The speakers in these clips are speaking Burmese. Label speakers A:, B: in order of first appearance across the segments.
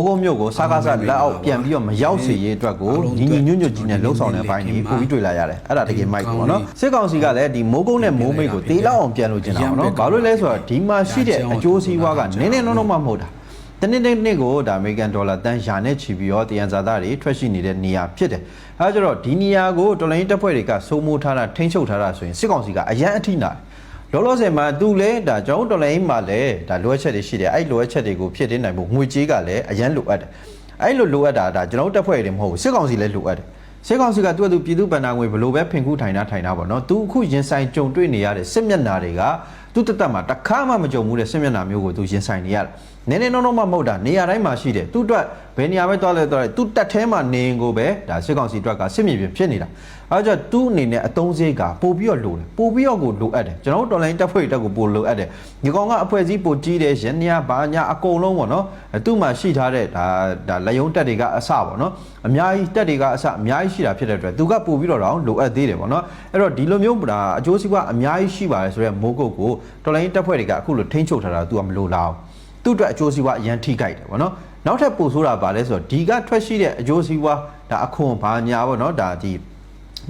A: ကိုမျိုးကိုစားကားစားလက်အောက်ပြန်ပြီးတော့မရောက်စေရေးအတွက်ကိုညီညီညွတ်ညွတ်ကြီးနဲ့လှုပ်ဆောင်တဲ့အပိုင်းကြီးပို့ပြီးတွေ့လာရတယ်အဲ့ဒါတကယ်မိုက်ပေါ့နော်စစ်ကောင်စီကလည်းဒီမိုးကုန်းနဲ့မိုးမိတ်ကိုတေးလောက်အောင်ပြန်လို့ကျင်တာပေါ့နော်ဘာလို့လဲဆိုတော့ဒီမှာရှိတဲ့အကျိုးစီးပွားကနည်းနည်းနှုံမှမဟုတ်တာတနေ့ကိုဒါအမေရိကန်ဒေါ်လာတန်ရာနဲ့ချီပြီးတော့တယန်ဇာသားတွေထွက်ရှိနေတဲ့နေရာဖြစ်တယ်အဲဒါကြတော့ဒီနေရာကိုတော်လိုင်းတပ်ဖွဲ့တွေကစိုးမိုးထားတာထိန်းချုပ်ထားတာဆိုရင်စစ်ကောင်စီကအရန်အထိနာလောလောဆယ်မှာသူလဲဒါကျွန်တော်တော်လိုင်းမှာလဲဒါလိုအပ်ချက်တွေရှိတယ်အဲ့လိုအပ်ချက်တွေကိုဖြည့်တင်းနိုင်ဖို့ငွေကြေးကလည်းအရန်လိုအပ်တယ်အဲ့လိုအပ်တာဒါကျွန်တော်တပ်ဖွဲ့တွေမဟုတ်ဘူးစစ်ကောင်စီလည်းလိုအပ်တယ်စစ်ကောင်စီကသူ့ပြည်သူ့ဗန္ဒာငွေဘလို့ပဲဖင်ခုထိုင်တာပေါ့နော်သူအခုရင်ဆိုင်ကြုံတွေ့နေရတဲ့စစ်မျက်နှာတွေကသူ့တက်မှာတခါမှမကြုံဘူးတဲ့စစ်မျက်နှာမျိုးကိုသူရင်ဆိုင်နေရတယ်နည်းနည်းနှုံမှမဟုတ်တာနေရာတိုင်းမှာရှိတယ်သူ့အတွက်ဘယ်နေရာပဲသွားလဲသူ့တက်ထဲမှာနေရင်ကိုပဲဒါစစ်ကောင်စီအတွက်ကစစ်မြေပြင်ဖြစ်နေတာအဲကြောင့်သူ့အနေနဲ့အတုံးစည်းကပို့ပြီးတော့လိုတယ်ပို့ပြီးတော့ကိုလိုအပ်တယ်ကျွန်တော်တို့တော်လိုင်းတပ်ဖွဲ့တက်ကိုပို့လိုအပ်တယ်ဒီကောင်ကအဖွဲ့အစည်းပို့ကြီးတယ်ရန်ညာဘာညာအကုန်လုံးပေါ့နော်သူ့မှာရှိထားတဲ့ဒါလက်ယုံတက်တွေကအစပေါ့နော်အများကြီးတက်တွေကအစအများကြီးရှိတာဖြစ်တဲ့အတွက်သူကပို့ပြီးတော့လိုအပ်သေးတယ်ပေါ့နော်အဲ့တော့ဒီလိုမျိုးဒါအကျိုးစီးပွားအများကြီးရှိပါတယ်ဆိုတော့မိုးကုတ်ကိုတော်လိုင်းတပ်ဖွဲ့တွေကအခုလိုထိန်းချုပ်ထားတာသူကမလိုလားသူ့အတွက်အကျိုးစီးပွားအရန်ထိကြိုက်တယ်ပေါ့နော်နောက်ထပ်ပို့ဆိုးတာပါလဲဆိုတော့ဒီကထွက်ရှိတဲ့အကျိုးစီးပွားဒါအခွန်ဘာညာပေါ့နော်ဒါဒ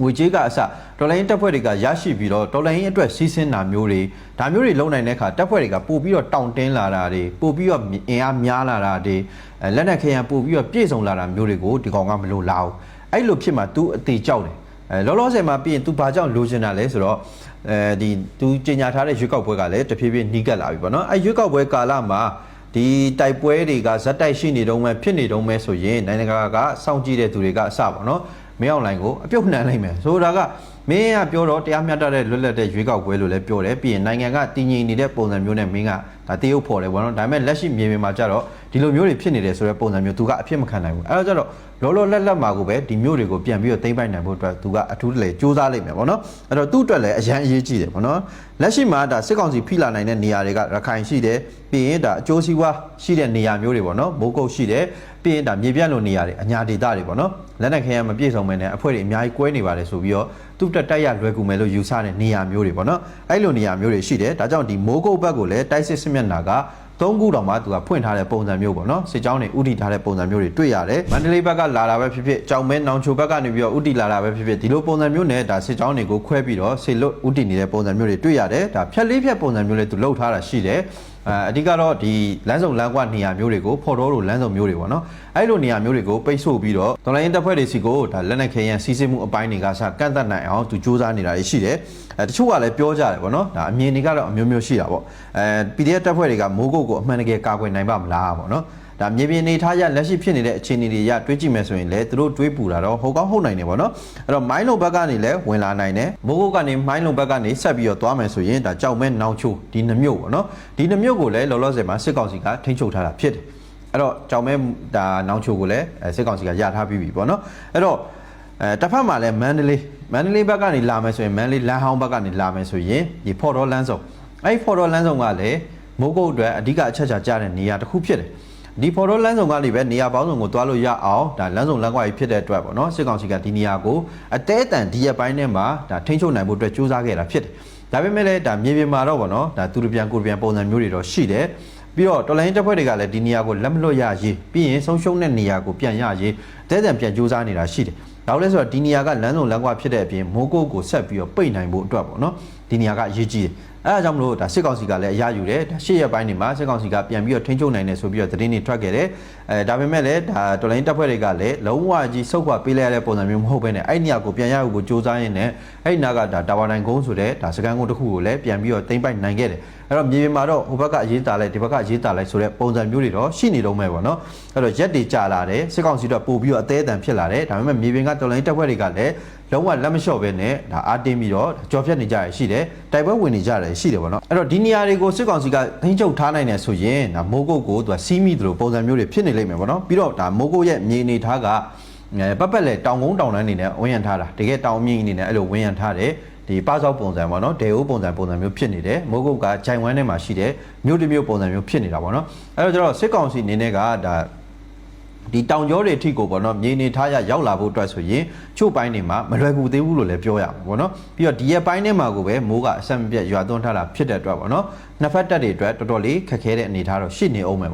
A: ီငွေကြေးကအစတော်လိုင်းတပ်ဖွဲ့တွေကရရှိပြီးတော့တော်လိုင်းအတွက်စီးဆင်းတာမျိုးတွေဒါမျိုးတွေလုံနိုင်တဲ့အခါတပ်ဖွဲ့တွေကပို့ပြီးတော့တောင့်တင်းလာတာတွေပို့ပြီးတော့အင်အားများလာတာတွေလက်နက်ခဲယံပို့ပြီးတော့ပြည့်စုံလာတာမျိုးတွေကိုဒီကောင်ကမလိုလားဘူးအဲ့လိုဖြစ်မှ तू အသေးကြောက်တယ်လောလောဆယ်မှာပြီးရင် तू ဘာကြောင့်လိုချင်တာလဲဆိုတော့ဒီ तू ကြေညာထားတဲ့ရွေးကောက်ပွဲကလည်းတဖြည်းဖြည်းနှီးကပ်လာပြီပေါ့နော်အဲ့ရွေးကောက်ပွဲကာလမှာဒီတိုက်ပွဲတွေကဇက်တိုက်ရှိနေတုံးပဲဖြစ်နေတုံးပဲဆိုရင်နိုင်ငံတကာကစောင့်ကြည့်တဲ့သူတွေကအစပေါ့နော်မင်းအောင်လိုင်းကိုအပြုတ်နှံလိုက်မယ်ဆိုတာကမင်းကပြောတော့တရားမျှတတဲ့လွတ်လပ်တဲ့ရွေးကောက်ပွဲလို့လည်းပြောတယ်ပြီးရင်နိုင်ငံကတည်ငြိမ်နေတဲ့ပုံစံမျိုးနဲ့မင်းကဒါတရုပ်ဖော်တယ်ပေါ့နော်ဒါပေမဲ့လက်ရှိမြေပြင်မှာကြတော့ဒီလိုမျိုးတွေဖြစ်နေတယ်ဆိုတဲ့ပုံစံမျိုးသူကအဖြစ်မခံနိုင်ဘူးအဲဒါကြတော့လောလက်မှာကိုပဲဒီမျိုးတွေကိုပြန်ပြီးတော့သိမ့်ပိုက်နိုင်ဖို့အတွက်သူကအထူးတလဲစူးစမ်းလိုက်မယ်ပေါ့နော်အဲ့တော့သူ့အတွက်လည်းအရန်အရေးကြီးတယ်ပေါ့နော်လက်ရှိမှာဒါစစ်ကောင်စီဖိလာနိုင်တဲ့နေရာတွေကရခိုင်ရှိတယ်ပြီးရင်ဒါအကျိုးစီးပွားရှိတဲ့နေရာမျိုးတွေပေါ့နော်မိုးကုတ်ရှိတယ်ပြီးရင်ဒါမြေပြန့်လိုနေရာတွေအညာဒေသတွေပေါ့နော်လက်နက်ခဲယမ်းမပြည့်စုံမဲနဲ့အဖွဲ့တွေအများကြီးကွဲနေပါတယ်ဆိုပြီးတော့သူ့တက်တိုက်ရလွယ်ကူမယ်လို့ယူဆတဲ့နေရာမျိုးတွေပေါ့နော်အဲ့လိုနေရာမျိုးတွေရှိတယ်ဒါကြောင့်ဒီမိုးကုတ်ဘက်ကိုလည်းတိုက်စစ်စစ်မျက်နှာက3ခုတောင်မှသူကဖွင့်ထားတဲ့ပုံစံမျိုးပေါ့နော်စစ်ကြောင်းတွေဥတီထားတဲ့ပုံစံမျိုးတွေတွေ့ရတယ်မန္တလေးဘက်ကလာတာပဲဖြစ်ဖြစ်ကြောင်မဲနောင်ချိုဘက်ကနေပြီးတော့ဥတီလာတာပဲဖြစ်ဖြစ်ဒီလိုပုံစံမျိုးနဲ့ဒါစစ်ကြောင်းတွေကိုခွဲပြီးတော့ဆေလွတ်ဥတီနေတဲ့ပုံစံမျိုးတွေတွေ့ရတယ်ဒါဖြက်လေးဖြက်ပုံစံမျိုးလေးသူလှုပ်ထားတာရှိတယ်အဓိကတော့ဒီလမ်းစုံလမ်းကွာနေရာမျိုးတွေကိုဖော်တော်လိုလမ်းစုံမျိုးတွေပေါ့နော်အဲ့လိုနေရာမျိုးတွေကိုပိတ်ဆို့ပြီးတော့တော်လိုင်းတပ်ဖွဲ့တွေစီကိုဒါလက်နက်ခဲယမ်းစီးဆင်းမှုအပိုင်းတွေကစကန့်သက်နိုင်အောင်သူစူးစမ်းနေတာရှိတယ်တချို့ကလည်းပြောကြတယ်ပေါ့နော်ဒါအမြင်တွေကတော့အမျိုးမျိုးရှိတာပေါ့PDF တပ်ဖွဲ့တွေကမိုးကုတ်ကိုအမှန်တကယ်ကာကွယ်နိုင်ပါမလားပေါ့နော်ဒါမြေပြင်နေထားရလက်ရှိဖြစ်နေတဲ့အခြေအနေတွေရတွေးကြည့်မယ်ဆိုရင်လည်းသူတို့တွေးပူတာတော့ဟုတ်ကောင်းဟုတ်နိုင်တယ်ပေါ့နော်အဲ့တော့မိုင်းလုံဘက်ကနေလည်းဝင်လာနိုင်တယ်မိုးကုတ်ကနေမိုင်းလုံဘက်ကနေဆက်ပြီးတော့သွားမယ်ဆိုရင်ဒါကြောက်မဲနောင်ချိုဒီနှမျိုးပေါ့နော်ဒီနှမျိုးကိုလည်းလောလောဆယ်မှာစစ်ကောင်စီကထိန်းချုပ်ထားတာဖြစ်တယ်အဲ့တော့ကြောက်မဲဒါနောင်ချိုကိုလည်းစစ်ကောင်စီကရထားပြီးပြီပေါ့နော်အဲ့တော့တစ်ဖက်မှာလည်းမန္တလေးဘက်ကနေလာမယ်ဆိုရင်မန္တလေးလမ်းဟောင်းဘက်ကနေလာမယ်ဆိုရင်ဒီဖော်တော်လမ်းဆောင်အဲ့ဖော်တော်လမ်းဆောင်ကလည်းမိုးကုတ်အတွက်အဓိကအချက်ချာကြတဲ့နေရာတစ်ခုဖြစ်တယ်ဒီဖော်တော်လမ်းဆောင်ကနေပဲနေရာပေါင်းစုံကိုတွားလို့ရအောင်ဒါလမ်းဆောင်လမ်းကွာကြီးဖြစ်တဲ့အတွက်ပေါ့နော်စစ်ကောင်စီကဒီနေရာကိုအတဲအတန်ဒီရက်ပိုင်းထဲမှာဒါထိန်းချုပ်နိုင်ဖို့အတွက်စူးစမ်းခဲ့တာဖြစ်တယ်ဒါပေမဲ့လည်းဒါမြေပြင်မှာတော့ပေါ့နော်ဒါသူတို့ပြန်ကိုပြန်ပုံစံမျိုးတွေတော့ရှိတယ်ပြီးတော့တော်လိုင်းတပ်ဖွဲ့တွေကလည်းဒီနေရာကိုလက်မလွတ်ရရေးပြီးရင်ဆုံးရှုံးတဲ့နေရာကိုပြန်ရရေးတဲတန်ပြန်စူးစမ်းနေတာရှိတယ်ဒါလည်းဆိုတော့ဒီနေရာကလမ်းဆောင်လမ်းကွာဖြစ်တဲ့အပြင်မိုးကုတ်ကိုဆက်ပြီးတော့ပိတ်နိုင်ဖို့အတွက်ပေါ့နော်ဒီနေရာကအရေးကြီးတယ်အဲဒါကြောင့်မလို့ဒါစစ်ကောင်စီကလည်းအရယူတယ်ဒါရှေ့ရက်ပိုင်းတွေမှာစစ်ကောင်စီကပြန်ပြီးတော့ထိန်းချုပ်နိုင်တယ်ဆိုပြီးတော့သတင်းတွေထွက်ခဲ့တယ်ဒါပေမဲ့လည်းဒါတော်လိုင်းတပ်ဖွဲ့တွေကလည်းလုံးဝကြီးစုပ်ခွာပေးလိုက်ရတဲ့ပုံစံမျိုးမဟုတ်ဘဲနဲ့အဲ့နေရာကိုပြန်ရဖို့ကိုစ조사ရင်းနဲ့အဲ့နာကဒါတာဝါတိုင်းကုန်းဆိုတဲ့ဒါစကန်ကုန်းတစ်ခုကိုလည်းပြန်ပြီးတော့သိမ်းပိုက်နိုင်ခဲ့တယ်အဲ့တော့မြေပြင်မှာတော့ဟိုဘက်ကအရေးတာလိုက်ဒီဘက်ကအရေးတာလိုက်ဆိုတဲ့ပုံစံမျိုးတွေတော့ရှိနေတော့မယ်ပေါ့နော်အဲ့တော့ရက်တွေကြာလာတယ်စစ်ကောင်စီတော့ပို့ပြီးတော့အသေးအတန်ဖြစ်လာတယ်ဒါပေမဲ့မြေပြင်ကတော်လိုင်းတပ်ဖွဲ့တွေကလည်းလုံးဝလက်မလျှော့ပဲနဲ့ဒါအားတင်းပြီးတော့ကြော်ဖြတ်နေကြရရှိတယ်တိုက်ပွဲဝင်နေကြတယ်ရှိတယ်ပေါ့နော်အဲ့တော့ဒီနေရာတွေကိုစစ်ကောင်စီကထိန်းချုပ်ထားနိုင်တယ်ဆိုရင်ဒါမိုးကုတ်ကိုသူကစီးမိသလိုပုံစံမျိုးတွေဖြစ်နေလိမ့်မယ်ပေါ့နော်ပြီးတော့ဒါမိုးကုတ်ရဲ့မြေအနေထားကပတ်ပတ်လေတောင်ကုန်းတောင်တန်းနေနဲ့ဝန်းရံထားတာတကယ်တောင်မြင့်နေနဲ့အဲ့လိုဝန်းရံထားတယ်ဒီပါစောက်ပုံစံပေါ့နော်ဒေအိုးပုံစံမျိုးဖြစ်နေတယ်မိုးကုတ်ကဂျိုင်ဝမ်းထဲမှာရှိတယ်မြို့တစ်မြို့ပုံစံမျိုးဖြစ်နေတာပေါ့နော်အဲ့တော့ကျတော့စစ်ကောင်စီအနေနဲ့ကဒါဒီတောင်ကျောတွေအထိကိုပေါ့နော်မြေနေထားရရောက်လာဖို့အတွက်ဆိုရင်ချို့ပိုင်းတွေမှာမလွယ်ကူသေးဘူးလို့လည်းပြောရမှာပေါ့နော်ပြီးတော့ဒီရက်ပိုင်းထဲမှာကိုပဲမိုးကအဆက်မပြတ်ရွာသွန်းထားတာဖြစ်တဲ့အတွက်ပေါ့နော်နှစ်ဖက်တပ်တွေအတွက်တော်တော်လေးခက်ခဲတဲ့အနေအထားတော့ရှိနေအောင်မယ်